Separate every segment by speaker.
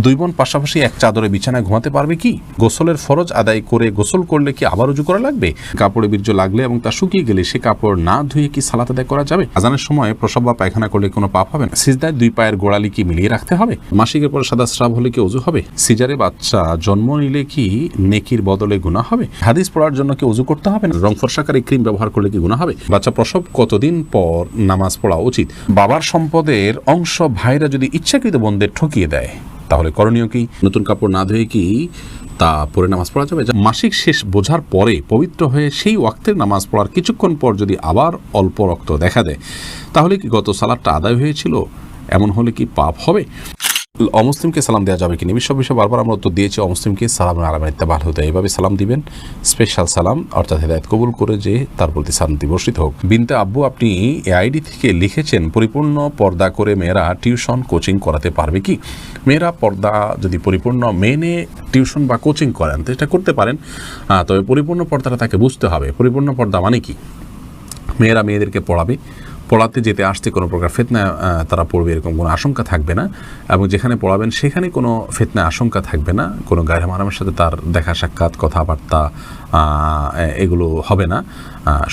Speaker 1: দুই বোন পাশাপাশি এক চাদরে বিছানায় ঘুমাতে পারবে কি? গোসলের ফরজ আদায় করে গোসল করলে কি আবার উজু করা লাগবে? কাপড়ে বীর্য লাগলে এবং তা শুকিয়ে গেলে সে কাপড় না ধুয়ে কি সালাত আদায় করা যাবে? আজানের সময় প্রসব বা পায়খানা করলে কোনো পাপ হবে না? সিজদায় দুই পায়ের গোড়ালি কি মিলিয়ে রাখতে হবে? মাসিকের পর সাদা স্রাব হলে কি উজু হবে? সিজারে বাচ্চা জন্ম নিলে কি নেকির বদলে গুনাহ হবে? হাদিস পড়ার জন্য কি উজু করতে হবে না? রং ফর্সাকারী ক্রিম ব্যবহার করলে কি গুনাহ হবে? বাচ্চা প্রসব কতদিন পর নামাজ পড়া উচিত? বাবার সম্পদের অংশ ভাইরা যদি ইচ্ছাকৃত বোনদের ঠকিয়ে দেয় তাহলে করণীয় কি? নতুন কাপড় না ধুয়ে কি তা পরে নামাজ পড়া যাবে? মাসিক শেষ বোঝার পরে পবিত্র হয়ে সেই ওয়াক্তের নামাজ পড়ার কিছুক্ষণ পর যদি আবার অল্প রক্ত দেখা দেয় তাহলে কি গত সালাতটা আদায় হয়েছিল? এমন হলে কি পাপ হবে? অমুসলিমকে সালাম দেওয়া যাবে কিনা? বিষয় বারবার আমরা উত্তর দিয়েছি। অমুসলিমকে সালাম আলামা ইত্তেবা হতে এইভাবে সালাম দিবেন, স্পেশাল সালাম, অর্থাৎ হেদায়েত কবুল করে যে তার প্রতি শান্তি বর্ষিত হোক। বিনতে আব্বু, আপনি এআইডি থেকে লিখেছেন পরিপূর্ণ পর্দা করে মেয়েরা টিউশন কোচিং করাতে পারবে কি? মেয়েরা পর্দা যদি পরিপূর্ণ মেনে টিউশন বা কোচিং করেন তো এটা করতে পারেন, তবে পরিপূর্ণ পর্দাটা তাকে বুঝতে হবে। পরিপূর্ণ পর্দা মানে কি? মেয়েরা মেয়েদেরকে পড়াতে যেতে আসতে কোনো প্রকার ফিতনা তারা পড়বে এরকম কোনো আশঙ্কা থাকবে না, এবং যেখানে পড়াবেন সেখানে কোনো ফিতনা আশঙ্কা থাকবে না। কোনো গায়রে মাহরামের সাথে তার দেখা সাক্ষাৎ কথাবার্তা এগুলো হবে না।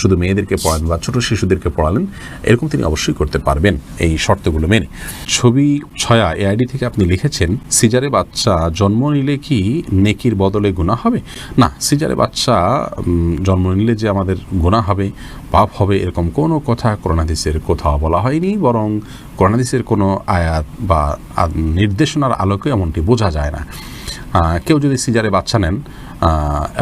Speaker 1: শুধু মেয়েদেরকে পড়ালেন বা ছোট শিশুদেরকে পড়ালেন এরকম তিনি অবশ্যই করতে পারবেন এই শর্তগুলো মেনে। ছবি ছয়া এআইডি থেকে আপনি লিখেছেন সিজারে বাচ্চা জন্ম নিলে কি নেকির বদলে গুনাহ হবে? না, সিজারে বাচ্চা জন্ম নিলে যে আমাদের গুনাহ হবে, পাপ হবে, এরকম কোনো কথা কোরআন হাদিসের কোথাও বলা হয়নি। বরং কোরআন হাদিসের কোনো আয়াত বা নির্দেশনার আলোকে এমনটি বোঝা যায় না। কেউ যদি সিজারে বাচ্চা নেন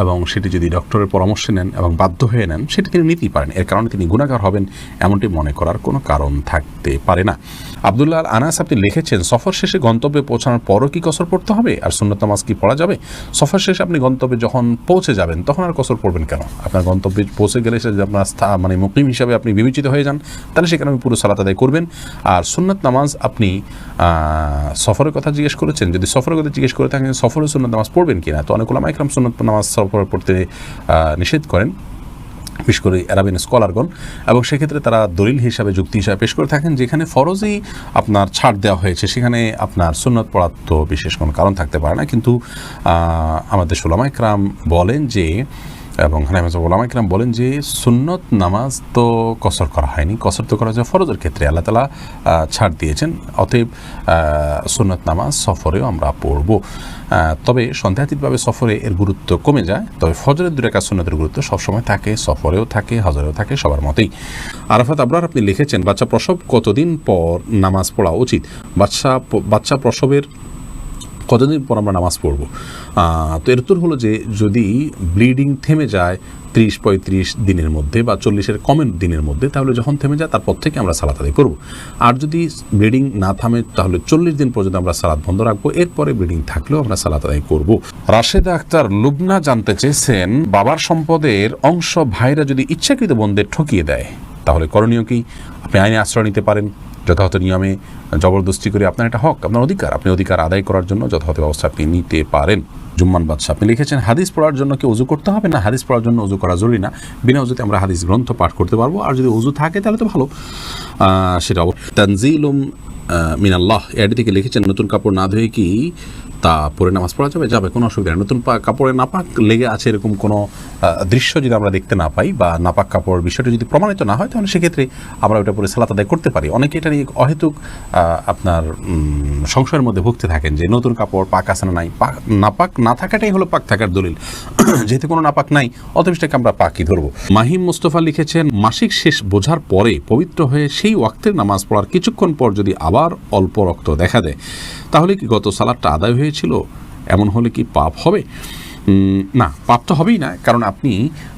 Speaker 1: এবং সেটি যদি ডক্টরের পরামর্শ নেন এবং বাধ্য হয়ে নেন, সেটি তিনি নিতেই পারেন। এর কারণে তিনি গুনাহগার হবেন এমনটি মনে করার কোনো কারণ থাকতে পারে না। আব্দুল্লাহ আল আনাস, আপনি লিখেছেন সফর শেষে গন্তব্যে পৌঁছানোর পরও কি কসর পড়তে হবে? আর সুন্নত নামাজ কি পড়া যাবে? সফর শেষে আপনি গন্তব্যে যখন পৌঁছে যাবেন তখন আর কসর পড়বেন কেন? আপনার গন্তব্যে পৌঁছে গেলে সে যদি আপনার মানে মুকিম হিসাবে আপনি বিবেচিত হয়ে যান তাহলে সেখানে আপনি পুরো সালাত আদায় করবেন। আর সুন্নত নামাজ আপনি সফরের কথা জিজ্ঞেস করেছেন, যদি সফরের কথা জিজ্ঞেস করে থাকেন সফরে সুন্নত নামাজ পড়বেন কিনা, তো অনেক উলামা ইকরাম সুন্নত নামাজ সফরে পড়তে নিষেধ করেন, বিশেষ করে আরবিয়ান স্কলারগণ, এবং সেক্ষেত্রে তারা দলিল হিসাবে যুক্তি হিসাবে পেশ করে থাকেন যেখানে ফরজই আপনার ছাড় দেওয়া হয়েছে সেখানে আপনার সুন্নত পড়ার তো বিশেষ কোনো কারণ থাকতে পারে না। কিন্তু আমাদের উলামা ইকরাম বলেন যে, এবং ওলামা ইকরাম বলেন যে সুন্নত নামাজ তো কসর করা হয়নি, কসর তো করা হয়েছে ফরজের ক্ষেত্রে, আল্লাহ তাআলা ছাড় দিয়েছেন। অতএব সুন্নত নামাজ সফরেও আমরা পড়ব। তবে সন্দেহাতীতভাবে সফরে এর গুরুত্ব কমে যায়, তবে ফজরের 2 রাকাত সুন্নতের গুরুত্ব সবসময় থাকে, সফরেও থাকে, হজরেও থাকে, সবার মতেই। আরাফাত আবরার, আপনি লিখেছেন বাচ্চা প্রসব কতদিন পর নামাজ পড়া উচিত? বাচ্চা প্রসবের কতদিন পর আমরা নামাজ পড়ব? তো এর উত্তর হলো যে যদি ব্লিডিং থেমে যায় 30-35 দিনের মধ্যে বা 40-এর কমের দিনের মধ্যে, তাহলে যখন থেমে যায় তারপর থেকে আমরা সালাত আদায় করব। আর যদি ব্লিডিং না থামে তাহলে 40 দিন পর্যন্ত আমরা সালাত বন্ধ রাখবো, এরপরে ব্লিডিং থাকলেও আমরা সালাত আদায় করব। রাশেদা আক্তার লুবনা জানতে চেয়েছেন বাবার সম্পদের অংশ ভাইরা যদি ইচ্ছাকৃত বোনদের ঠকিয়ে দেয় তাহলে করণীয় কি? আপনি আইনে আশ্রয় নিতে পারেন, যথাযথ নিয়মে জবরদস্তি করে আপনার এটা হক, আপনার অধিকার, আপনি অধিকার আদায় করার জন্য যথাযথ ব্যবস্থা আপনি নিতে পারেন। জুম্মান বাদশাহ, আপনি লিখেছেন হাদিস পড়ার জন্য কি উজু করতে হবে? না, হাদিস পড়ার জন্য উজু করা জরুরি না। বিনা উজুতে আমরা হাদিস গ্রন্থ পাঠ করতে পারবো, আর যদি উজু থাকে তাহলে তো ভালো। সেটা তানজিলুম মিনাল্লাহ এআইডি থেকে লিখেছেন নতুন কাপড় না ধুয়ে কি তা পরে নামাজ পড়া যাবে, কোনো অসুবিধা নেই। নতুন কাপড়ে নাপাক লেগে আছে এরকম কোনো দৃশ্য যদি আমরা দেখতে না পাই বা নাপাক কাপড় বিষয়টা যদি প্রমাণিত না হয় তাহলে সেক্ষেত্রে আমরা ওটা পরে সালাত আদায় করতে পারি। অনেকে এটা নিয়ে অহেতুক আপনার সংশয়ের মধ্যে ভুগতে থাকেন যে নতুন কাপড় পাক আছে না নাই। নাপাক না থাকাটাই হলো পাক থাকার দলিল। যেহেতু কোনো নাপাক নাই অতএব সেটাকে আমরা পাকই ধরবো। মাহিম মুস্তফা লিখেছেন মাসিক শেষ বোঝার পরে পবিত্র হয়ে সেই ওয়াক্তের নামাজ পড়ার কিছুক্ষণ পর যদি আবার অল্প রক্ত দেখা দেয় তাহলে কি গত সালাতটা আদায় হয়েছিল? এমন হলে কি পাপ হবে? না, পাপ তো হবেই না, কারণ আপনি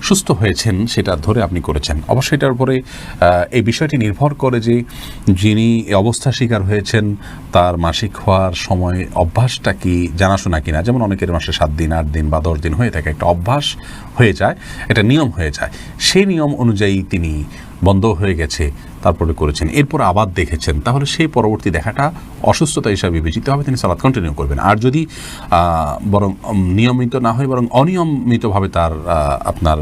Speaker 1: সুস্থ হয়েছেন সেটা ধরে আপনি করেছেন। অবশ্যই এটার উপরে এই বিষয়টি নির্ভর করে যে যিনি এই অবস্থা শিকার হয়েছেন তার মাসিক হওয়ার সময় অভ্যাসটা কি জানাশোনা কিনা। যেমন অনেকের মাসে 7 দিন 8 দিন বা 10 দিন হয়ে থাকে, একটা অভ্যাস হয়ে যায়, এটা নিয়ম হয়ে যায়। সেই নিয়ম অনুযায়ী তিনি বন্ধ হয়ে গেছে তারপরে করেছেন, এরপর আবার দেখেছেন, তাহলে সেই পরবর্তী দেখাটা অসুস্থতা হিসাবে বিবেচিত হবে, তিনি সালাত কন্টিনিউ করবেন। আর যদি বরং নিয়মিত না হয় বরং অনিয়মিতভাবে তার আপনার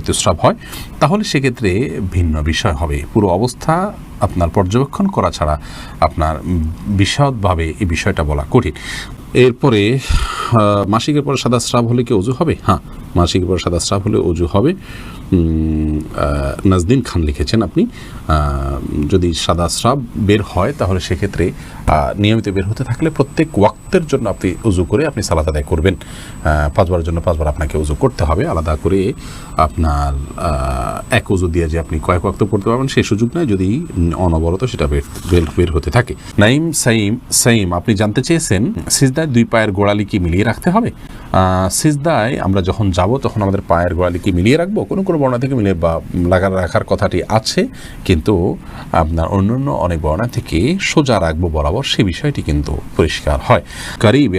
Speaker 1: ঋতুস্রাব হয় তাহলে সেক্ষেত্রে ভিন্ন বিষয় হবে। পুরো অবস্থা আপনার পর্যবেক্ষণ করা ছাড়া আপনার বিশদভাবে এই বিষয়টা বলা কঠিন। এরপরে মাসিকের পর সাদা স্রাব হলে কি অজু হবে? হ্যাঁ, মাসিকের পর সাদা স্রাব হলে অজু হবে। নাজদিন খান লিখেছেন আপনি, যদি সাদা স্রাব বের হয় তাহলে সেক্ষেত্রে নিয়মিত বের হতে থাকলে প্রত্যেক ওয়াক্তের জন্য আপনি উজু করে আপনি সালাত আদায় করবেন। 5 বারের জন্য 5 বার আপনাকে উজু করতে হবে, আলাদা করে আপনার এক উজু দিয়ে যে আপনি কয়েক ওয়াক্ত পড়তে পারবেন সেই সুযোগ নয়, যদি অনবরত সেটা বের হতে থাকে। নাইম সাইম আপনি জানতে চেয়েছেন সিজদায় 2 পায়ের গোড়ালি কি মিলিয়ে রাখতে হবে? সিজদায় আমরা যখন যাব তখন আমাদের পায়ের গোড়ালি কি মিলিয়ে রাখবো? কোনো বর্ণনা থেকে মিলিয়ে বা রাখার কথাটি আছে, কিন্তু আপনার অন্যান্য অনেক বর্ণনা থেকে সোজা রাখবো বরাবর সে বিষয়টি কিন্তু পরিষ্কার হয়। কারিব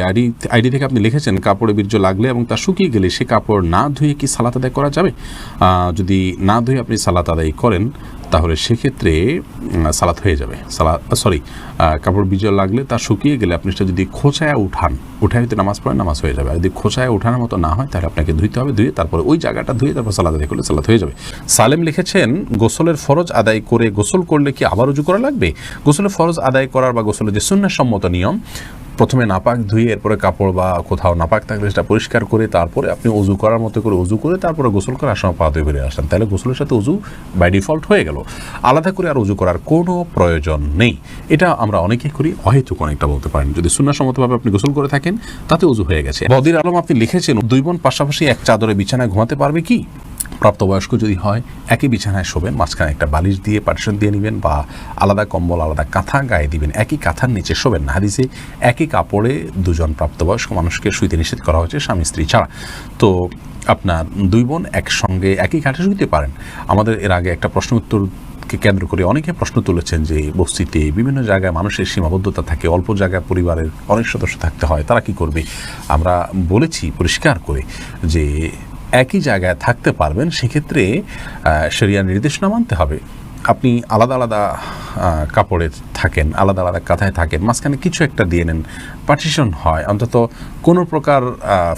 Speaker 1: আইডি থেকে আপনি লিখেছেন কাপড়ে বীর্য লাগলে এবং তা শুকিয়ে গেলে সে কাপড় না ধুয়ে কি সালাত আদায় করা যাবে? যদি না ধুয়ে আপনি সালাত আদায় করেন তাহলে সেক্ষেত্রে সালাত হয়ে যাবে। কাপড় বীর্য লাগলে তা শুকিয়ে গেলে আপনি সেটা যদি খোঁচায় উঠায় হয়তো নামাজ পড়েন, নামাজ হয়ে যাবে। আর যদি খোঁচায় ওঠানোর মতো না হয় তাহলে আপনাকে ধুইতে হবে, ধুয়ে তারপরে ওই জায়গাটা ধুয়ে তারপর সালাত আদায় করলে সালাত হয়ে যাবে। সালেম লিখেছেন গোসলের ফরজ আদায় করে গোসল করলে কি আবার উজু করা লাগবে? গোসলের ফরজ আদায় করার বা গোসলের যে সুন্নাহ সম্মত নিয়ম, প্রথমে নাপাক ধুয়ে এরপরে কাপড় বা কোথাও নাপাক থাকলে সেটা পরিষ্কার করে তারপরে আপনি উজু করার মতো করে উজু করে তারপরে গোসল করার সময় পা ধুয়ে বেরিয়ে আসেন, তাহলে গোসলের সাথে উজু বাই ডিফল্ট হয়ে গেল। আলাদা করে আর উজু করার কোনো প্রয়োজন নেই। এটা আমরা অনেকেই করি, অহেতুক অনেকটা বলতে পারেন। যদি সুন্নাহসম্মতভাবে আপনি গোসল করে থাকেন তাতে উজু হয়ে গেছে। বদির আলম আপনি লিখেছেন 2 বোন পাশাপাশি এক চাদরে বিছানায় ঘুমাতে পারবে কি? প্রাপ্তবয়স্ক যদি হয় একই বিছানায় শোবেন, মাঝখানে একটা বালিশ দিয়ে পার্টিশন দিয়ে নেবেন বা আলাদা কম্বল আলাদা কাঁথা গায়ে দিবেন, একই কাঁথার নিচে শোবেন না। হাদিসে একই কাপড়ে 2 জন প্রাপ্তবয়স্ক মানুষকে শুইতে নিষেধ করা হয়েছে, স্বামী স্ত্রী ছাড়া। তো আপনার 2 বোন একসঙ্গে একই খাটে শুইতে পারেন। আমাদের এর আগে একটা প্রশ্ন উত্তরকে কেন্দ্র করে অনেকে প্রশ্ন তুলেছেন যে বস্তিতে বিভিন্ন জায়গায় মানুষের সীমাবদ্ধতা থাকে, অল্প জায়গায় পরিবারের অনেক সদস্য থাকতে হয়, তারা কি করবে? আমরা বলেছি পরিষ্কার করে যে একই জায়গায় থাকতে পারবেন, সেক্ষেত্রে শরিয়ার নির্দেশনা মানতে হবে। আপনি আলাদা আলাদা কাপড়ে থাকেন, আলাদা আলাদা কাঁথায় থাকেন, মাঝখানে কিছু একটা দিয়ে নেন, পার্টিশন হয়, অন্তত কোনো প্রকার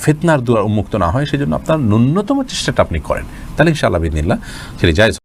Speaker 1: ফিতনার দুয়ার উন্মুক্ত না হয়, সেই জন্য আপনার ন্যূনতম চেষ্টাটা আপনি করেন, তাহলে ইনশাআল্লাহ বিদিনিল্লাহ সেটি জায়েজ।